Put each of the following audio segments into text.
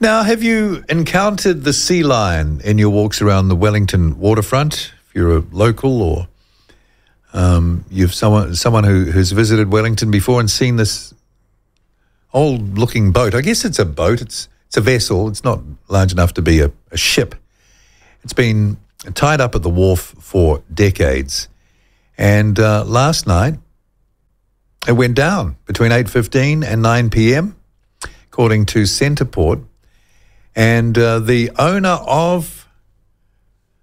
Now, have you encountered the sea lion in your walks around the Wellington waterfront? If you're a local or you've someone who's visited Wellington before and seen this old-looking boat. I guess it's a boat. It's a vessel. It's not large enough to be a ship. It's been tied up at the wharf for decades. And last night, it went down between 8:15 and 9 p.m., according to Centreport. And the owner of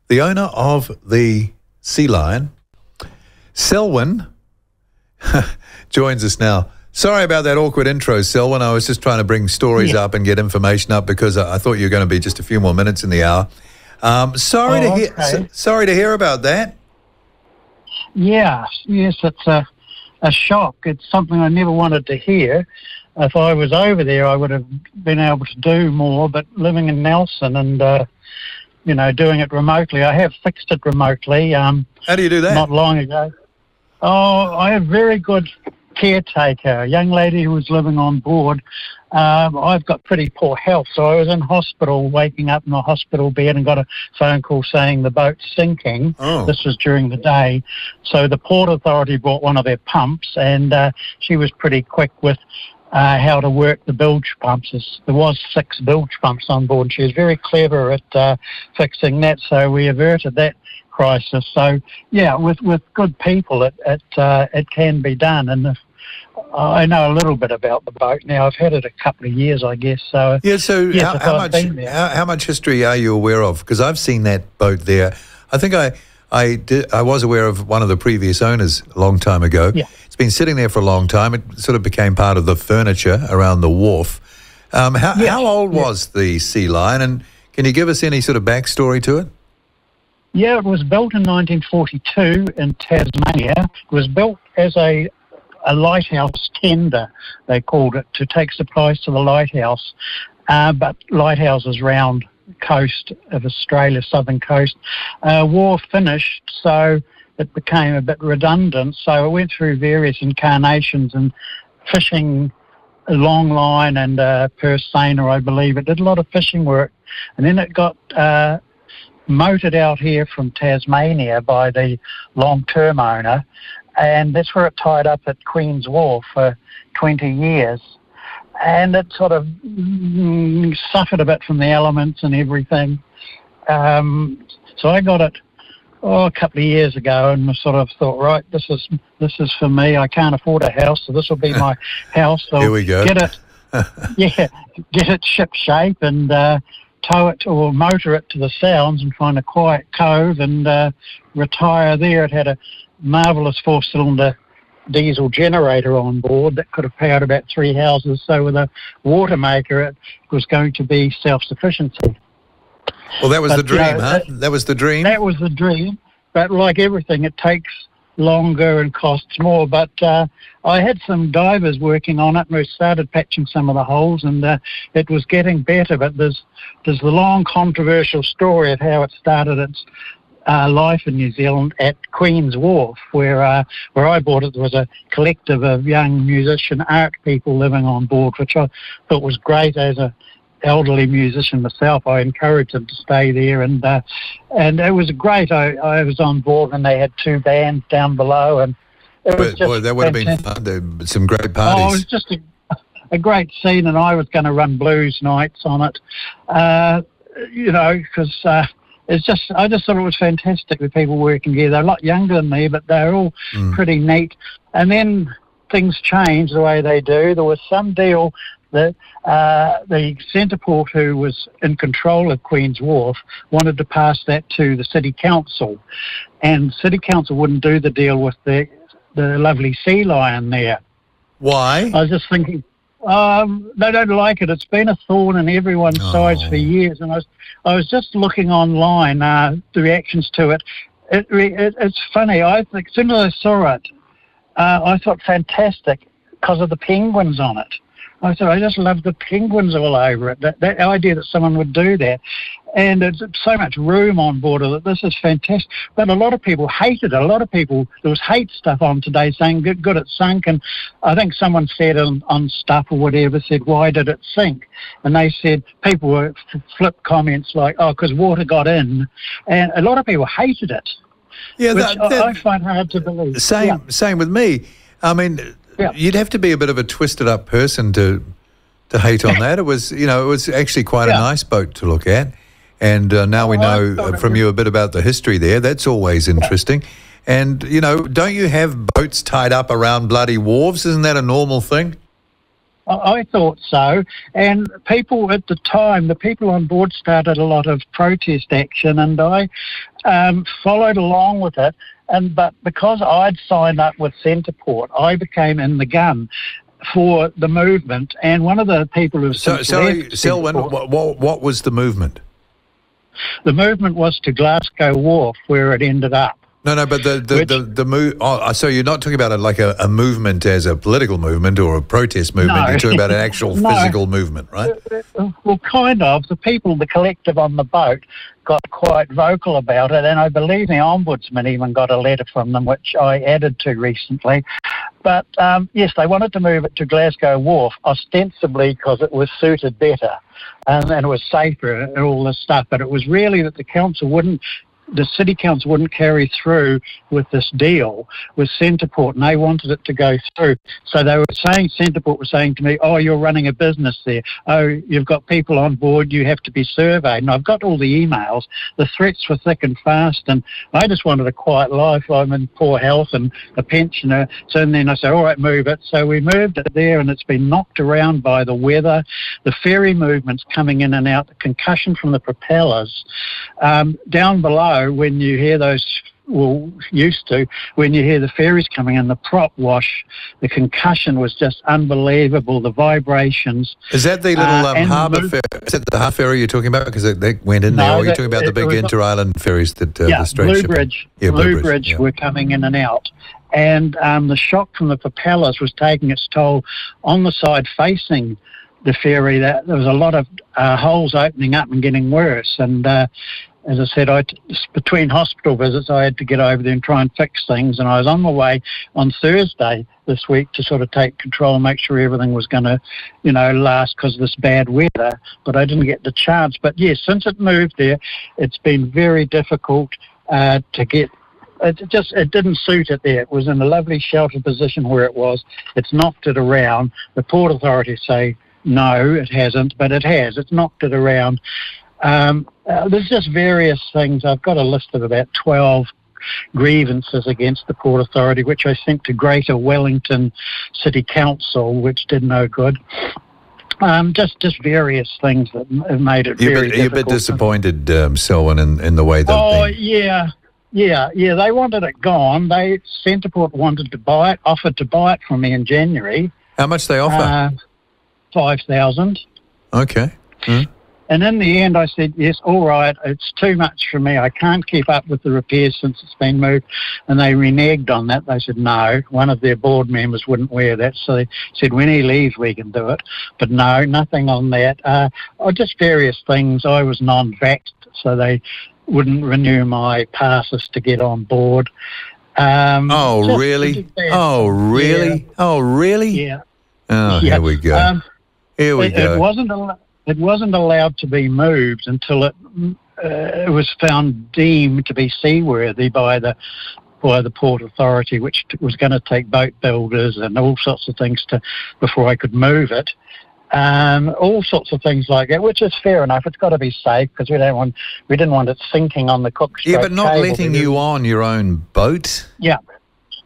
the Sea Lion, Selwyn, joins us now. Sorry about that awkward intro, Selwyn. I was just trying to bring stories up and get information up because I thought you were going to be just a few more minutes in the hour. Sorry to hear about that. Yes, it's a shock. It's something I never wanted to hear. If I was over there, I would have been able to do more, but living in Nelson and, doing it remotely, I have fixed it remotely. How do you do that? Not long ago. Oh, I have very good caretaker, a young lady who was living on board. I've got pretty poor health, so I was in hospital, waking up in a hospital bed and got a phone call saying the boat's sinking. Oh. This was during the day. So the Port Authority brought one of their pumps, and she was pretty quick with how to work the bilge pumps. There was 6 bilge pumps on board, and she was very clever at fixing that, so we averted that crisis. So, yeah, with good people, it can be done. And I know a little bit about the boat now. I've had it a couple of years, I guess. So yeah. So yes, how much history are you aware of? Because I've seen that boat there. I think I was aware of one of the previous owners a long time ago. Yeah. It's been sitting there for a long time. It sort of became part of the furniture around the wharf. How old was the Sea Lion, and can you give us any sort of backstory to it? Yeah, it was built in 1942 in Tasmania. It was built as a lighthouse tender, they called it, to take supplies to the lighthouse. But lighthouses round the coast of Australia, southern coast. War finished, so it became a bit redundant. So it went through various incarnations and fishing, a long line and purse seiner, I believe. It did a lot of fishing work. And then it got motored out here from Tasmania by the long-term owner, and that's where it tied up at Queen's Wharf for 20 years. And it sort of suffered a bit from the elements and everything. So I got it a couple of years ago and sort of thought, right, this is for me. I can't afford a house, so this will be my house. So here we go. Get it ship shape and tow it or motor it to the Sounds and find a quiet cove and retire there. It had a marvellous 4-cylinder diesel generator on board that could have powered about 3 houses. So with a water maker, it was going to be self-sufficiency. Well, that was the dream, huh? That was the dream? That was the dream. But like everything, it takes longer and costs more. But I had some divers working on it, and we started patching some of the holes, and it was getting better. But there's the long controversial story of how it started its life in New Zealand at Queen's Wharf, where I bought it. There was a collective of young musician art people living on board, which I thought was great. As a elderly musician myself, I encouraged them to stay there, and it was great. I was on board, and they had 2 bands down below, and it was just that would have been fun. There were some great parties. Oh, it was just a great scene, and I was going to run blues nights on it, because I just thought it was fantastic with people working here. They're a lot younger than me, but they're all pretty neat. And then things changed the way they do. There was some deal that the Centreport, who was in control of Queen's Wharf, wanted to pass that to the City Council. And City Council wouldn't do the deal with the lovely Sea Lion there. Why? I was just thinking, they don't like it. It's been a thorn in everyone's sides for years. And I was just looking online, the reactions to it. It's funny. I think as soon as I saw it, I thought fantastic because of the penguins on it. I thought, I just love the penguins all over it. That idea that someone would do that. And it's so much room on board of it. This is fantastic. But a lot of people hated it. A lot of people, there was hate stuff on today saying, good, it sunk. And I think someone said on stuff or whatever, said, why did it sink? And they said, people were flip comments like, oh, because water got in. And a lot of people hated it. Yeah, which I find hard to believe. Same with me. I mean, you'd have to be a bit of a twisted up person to hate on that. It was, it was actually quite a nice boat to look at. And now we know from you a bit about the history there. That's always interesting. And, don't you have boats tied up around bloody wharves? Isn't that a normal thing? I thought so. And people at the time, the people on board started a lot of protest action, and I followed along with it. But because I'd signed up with Centreport, I became in the gun for the movement. And one of the people who... Sorry, Selwyn, what was the movement? The movement was to Glasgow Wharf, where it ended up. No, but the move. Oh, so you're not talking about it like a movement as a political movement or a protest movement. No. You're talking about an actual physical movement, right? Well, kind of. The people, the collective on the boat, got quite vocal about it, and I believe the Ombudsman even got a letter from them, which I added to recently. But yes, they wanted to move it to Glasgow Wharf, ostensibly because it was suited better and it was safer and all this stuff. But it was really that the City Council wouldn't carry through with this deal with Centreport, and they wanted it to go through. So they were saying, Centreport was saying to me, oh, you're running a business there. Oh, you've got people on board, you have to be surveyed. And I've got all the emails. The threats were thick and fast, and I just wanted a quiet life. I'm in poor health and a pensioner. So then I said, all right, move it. So we moved it there, and it's been knocked around by the weather. The ferry movement's coming in and out, the concussion from the propellers. Down below, when you hear those, when you hear the ferries coming in, the prop wash, the concussion was just unbelievable, the vibrations. Is that the little harbour ferry? Is that the harbour ferry you're talking about? Because they went in there, or are you talking about the big inter-island ferries that the straight Blue Bridge were coming in and out. And the shock from the propellers was taking its toll on the side facing the ferry. There was a lot of holes opening up and getting worse. And as I said, between hospital visits, I had to get over there and try and fix things. And I was on my way on Thursday this week to sort of take control and make sure everything was going to, last because of this bad weather. But I didn't get the chance. But yes, since it moved there, it's been very difficult to get. It didn't suit it there. It was in a lovely sheltered position where it was. It's knocked it around. The Port Authority say, no, it hasn't, but it has. It's knocked it around. There's just various things. I've got a list of about 12 grievances against the Port Authority, which I sent to Greater Wellington City Council, which did no good. Just various things that have made it very difficult. You're a bit disappointed, Selwyn, in the way that... Oh, yeah. They wanted it gone. Centreport wanted to buy it, offered to buy it from me in January. How much they offer? 5,000. Okay. And in the end, I said, yes, all right, it's too much for me. I can't keep up with the repairs since it's been moved. And they reneged on that. They said, no, one of their board members wouldn't wear that. So they said, when he leaves, we can do it. But no, nothing on that. Just various things. I was non-vaxxed, so they wouldn't renew my passes to get on board. Really? Oh, really? Yeah. Oh, really? Yeah. Oh, yeah. Here we go. It wasn't allowed to be moved until it was found deemed to be seaworthy by the Port Authority, which was going to take boat builders and all sorts of things before I could move it. All sorts of things like that, which is fair enough. It's got to be safe because we didn't want it sinking on the Cook Strait. Yeah, but not letting you on your own boat. Yeah.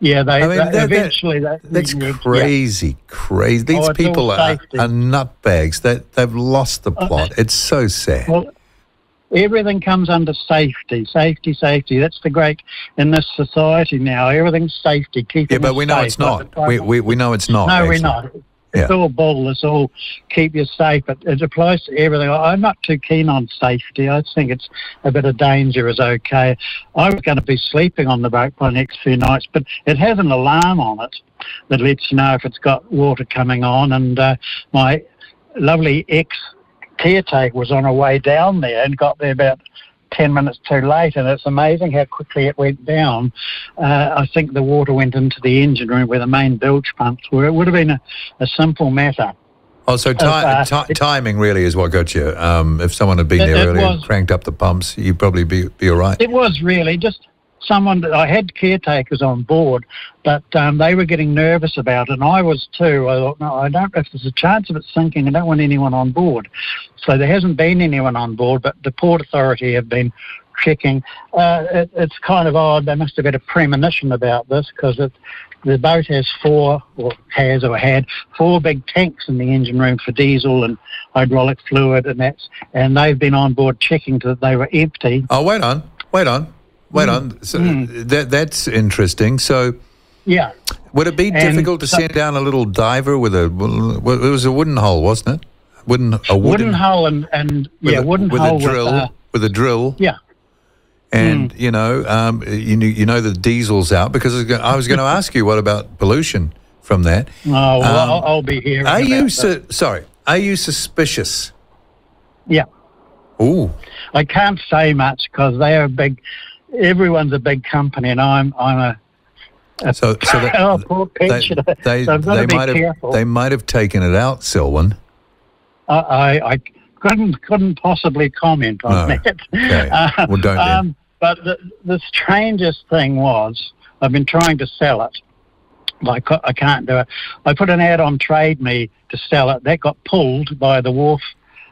Yeah, eventually... That's crazy. These people are nutbags. They've lost the plot. It's so sad. Well, everything comes under safety. Safety. That's the great... In this society now, everything's safety. But we know it's not. We know it's not. No, we're not. It's all bull. It's all keep you safe. It applies to everything. I'm not too keen on safety. I think it's a bit of danger is okay. I was going to be sleeping on the boat for the next few nights, but it has an alarm on it that lets you know if it's got water coming on. And my lovely ex-caretaker was on her way down there and got there about 10 minutes too late, and it's amazing how quickly it went down. I think the water went into the engine room where the main bilge pumps were. It would have been a simple matter. Oh, so timing really is what got you. If someone had been there earlier and cranked up the pumps, you'd probably be all right. It was really just someone that I had caretakers on board, but they were getting nervous about it, and I was too. I thought, no, I don't. If there's a chance of it sinking, I don't want anyone on board. So there hasn't been anyone on board, but the Port Authority have been checking. It's kind of odd. They must have had a premonition about this because the boat has had four big tanks in the engine room for diesel and hydraulic fluid, and they've been on board checking that they were empty. Oh, wait on. So that's interesting. So, yeah, would it be difficult to send down a little diver with it was a wooden hull, wasn't it? Wooden hull with a drill. Yeah. And you know the diesel's out, because I was going to ask you, what about pollution from that? Oh, well, I'll be here. Are you suspicious? Yeah. Ooh. I can't say much because they are big. Everyone's a big company, and I'm a poor pensioner. They might have taken it out, Selwyn. I couldn't possibly comment on that. Okay. Well, don't then. But the strangest thing was, I've been trying to sell it. I can't do it. I put an ad on Trade Me to sell it. That got pulled by the wharf,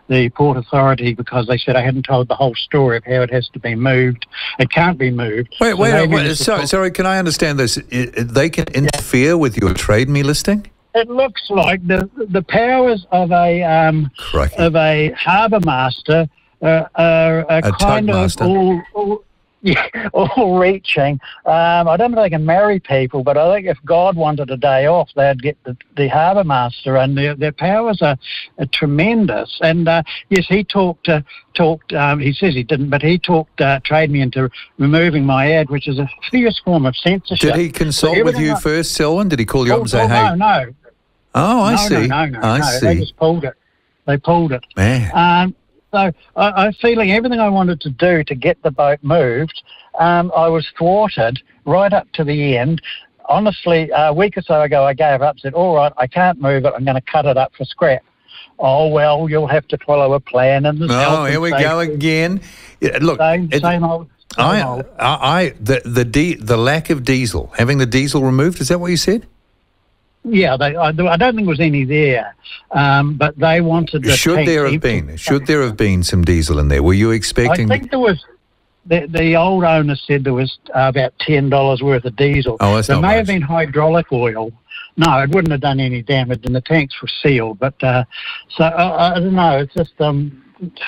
the Port Authority, because they said I hadn't told the whole story of how it has to be moved. It can't be moved. Wait. Sorry, can I understand this? They can interfere with your Trade Me listing? It looks like the powers of a harbour master are kind of all reaching. I don't know if they can marry people, but I think if God wanted a day off, they'd get the harbour master, and their powers are tremendous. And yes, he talked. He says he didn't, but he talked Trade Me into removing my ad, which is a fierce form of censorship. Did he consult with you first, Selwyn? Did he call you up and say, "Hey"? No. Oh, I see. I see. They just pulled it. They pulled it. Man. So I'm feeling everything I wanted to do to get the boat moved. I was thwarted right up to the end. Honestly, a week or so ago, I gave up, said, all right, I can't move it. I'm going to cut it up for scrap. Oh, well, you'll have to follow a plan. And here we go again. Yeah, look, same old. The lack of diesel, having the diesel removed, is that what you said? Yeah, I don't think there was any there, but they wanted. Should there have been some diesel in there? Were you expecting? I think there was. The old owner said there was about $10 worth of diesel. Oh, that's not much. There may have been hydraulic oil. No, it wouldn't have done any damage, and the tanks were sealed. But so I don't know. It's just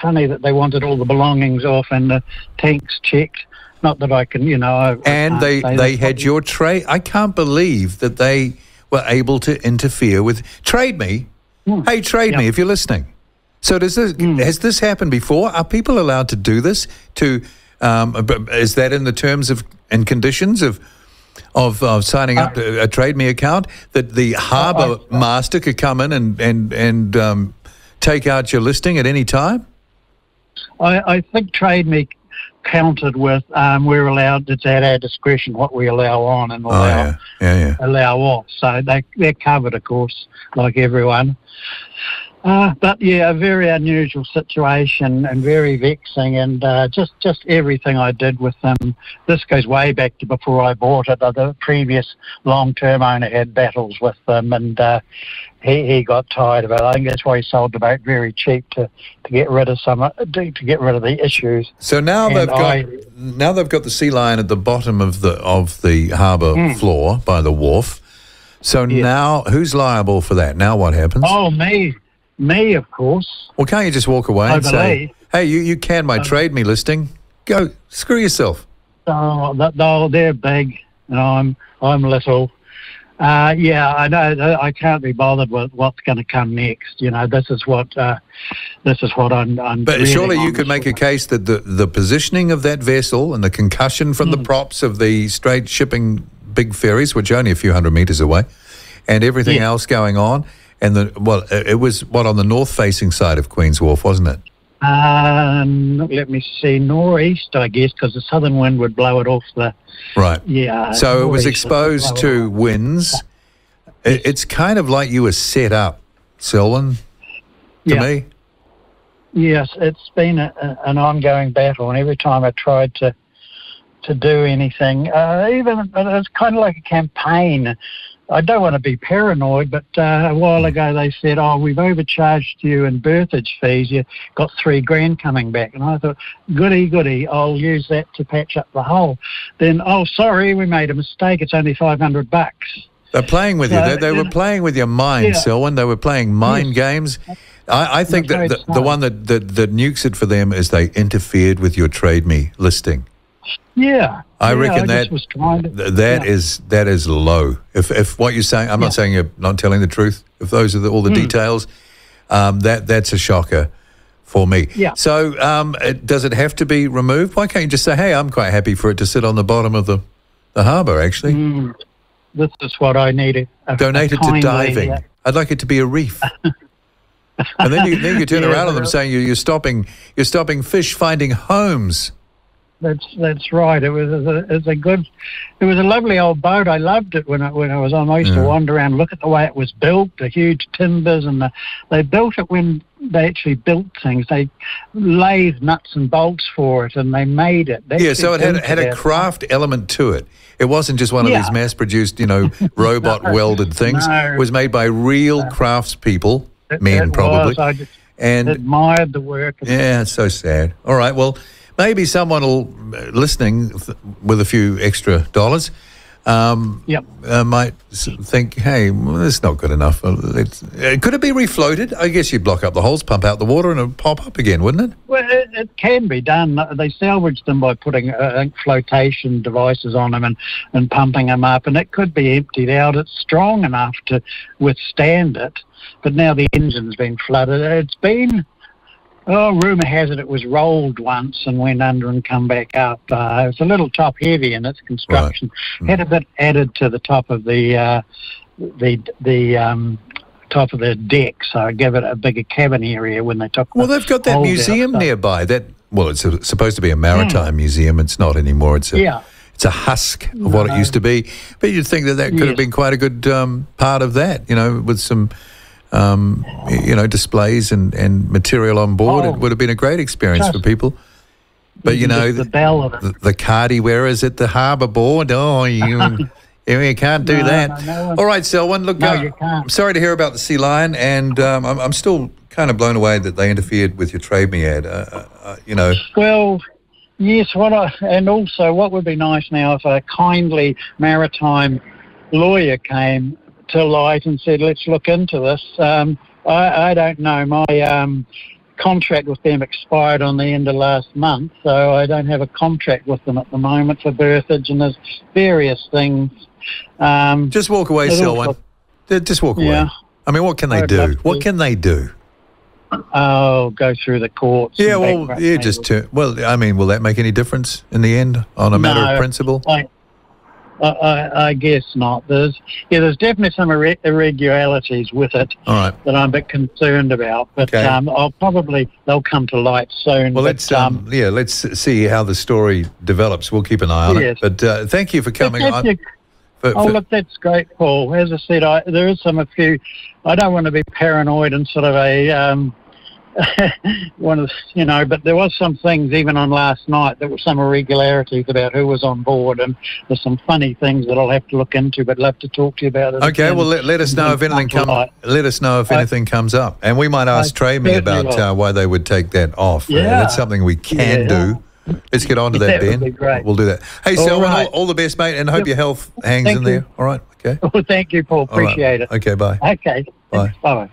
funny that they wanted all the belongings off and the tanks checked. Not that I can, And they had your tray. I can't believe that they were able to interfere with Trade Me. Hey, Trade Me, if you're listening. So has this happened before? Are people allowed to do this? Is that in the terms and conditions of signing up to a Trade Me account, that the harbour master could come in and take out your listing at any time? I think Trade Me counted with we're allowed, it's at our discretion what we allow on and allow off. So they're covered, of course, like everyone. But yeah, a very unusual situation and very vexing, and just everything I did with them. This goes way back to before I bought it. The previous long-term owner had battles with them, and he got tired of it. I think that's why he sold the boat very cheap to get rid of the issues. So now they've got the Sealion at the bottom of the harbour floor by the wharf. So now who's liable for that? Now what happens? Oh, me, of course. Well, can't you just walk away and say, hey, you can my Trade Me listing. Go, screw yourself. Oh, they're big and I'm little. Yeah, I know. I can't be bothered with what's going to come next. This is what I'm. But really surely you could make a case that the positioning of that vessel and the concussion from the props of the straight shipping big ferries, which are only a few hundred metres away, and everything else going on, and it was on the north-facing side of Queen's Wharf, wasn't it? Let me see, northeast, I guess, because the southern wind would blow it off the... Right. Yeah. So it was exposed to winds. It's kind of like you were set up, Selwyn, to me. Yes, it's been an ongoing battle, and every time I tried to do anything, even it's kind of like a campaign. I don't want to be paranoid, but a while ago they said, we've overcharged you in berthage fees. You got $3,000 coming back. And I thought, goody, I'll use that to patch up the hole. Then, sorry, we made a mistake. It's only $500. They're playing with you. They were playing with your mind, Selwyn. They were playing mind games. I think that the one that nukes it for them is they interfered with your Trade Me listing. Yeah, I reckon that is low. If what you're saying, I'm not saying you're not telling the truth. If those are all the details, that's a shocker for me. Yeah. So does it have to be removed? Why can't you just say, hey, I'm quite happy for it to sit on the bottom of the harbour, actually? This is what I needed. Donate it to diving. I'd like it to be a reef. And then you turn around on them saying you're stopping fish finding homes. That's right. It was a lovely old boat. I loved it when I was on. I used to wander around, look at the way it was built, the huge timbers, and they built it when they actually built things. They lathed nuts and bolts for it, and they made it. So it had a craft element to it. It wasn't just one of these mass-produced, robot welded things. No. It was made by real craftspeople, men probably. I just admired the work. Yeah, it's so sad. All right, well, maybe someone listening with a few extra dollars might think, hey, that's not good enough. Could it be refloated? I guess you'd block up the holes, pump out the water, and it'd pop up again, wouldn't it? Well, it can be done. They salvage them by putting flotation devices on them and pumping them up, and it could be emptied out. It's strong enough to withstand it, but now the engine's been flooded. It's been... rumour has it was rolled once and went under and come back up. It was a little top heavy in its construction. Right. Had a bit added to the top of the top of the deck, so I gave it a bigger cabin area when they took. Well, they've got that museum nearby. It's supposed to be a maritime museum. It's not anymore. It's a husk of what it used to be. But you'd think that could have been quite a good part of that. With some. Displays and material on board. It would have been a great experience for people. But, the bell of it. The cardie wearers at the harbour board, you can't do that. No, All right, Selwyn, look, you can't. I'm sorry to hear about the Sealion, and I'm still kind of blown away that they interfered with your Trade Me ad, Well, yes, and also what would be nice now if a kindly maritime lawyer came to light and said, let's look into this. I don't know. My contract with them expired on the end of last month, so I don't have a contract with them at the moment for berthage, and there's various things. Just walk away, Selwyn. Just walk away. I mean, what can they do? What can they do? Go through the courts. Yeah, will that make any difference in the end on a matter of principle? I guess not. There's definitely some irregularities with it that I'm a bit concerned about. But they'll come to light soon. Well, let's see how the story develops. We'll keep an eye on it. But thank you for coming on. Look, that's great, Paul. As I said, there is a few. I don't want to be paranoid and sort of a but there was some things even on last night. There were some irregularities about who was on board, and there's some funny things that I'll have to look into. But love to talk to you about it. Okay, well let us know if anything anything comes up, and we might ask Trade Me about why they would take that off. Yeah, that's something we can do. Let's get on to that, Ben. Would be great. We'll do that. Hey, Selwyn, all the best, mate, and hope your health hangs in there. All right, okay. Well, thank you, Paul. Appreciate it. Okay, bye. Okay. Bye. Bye.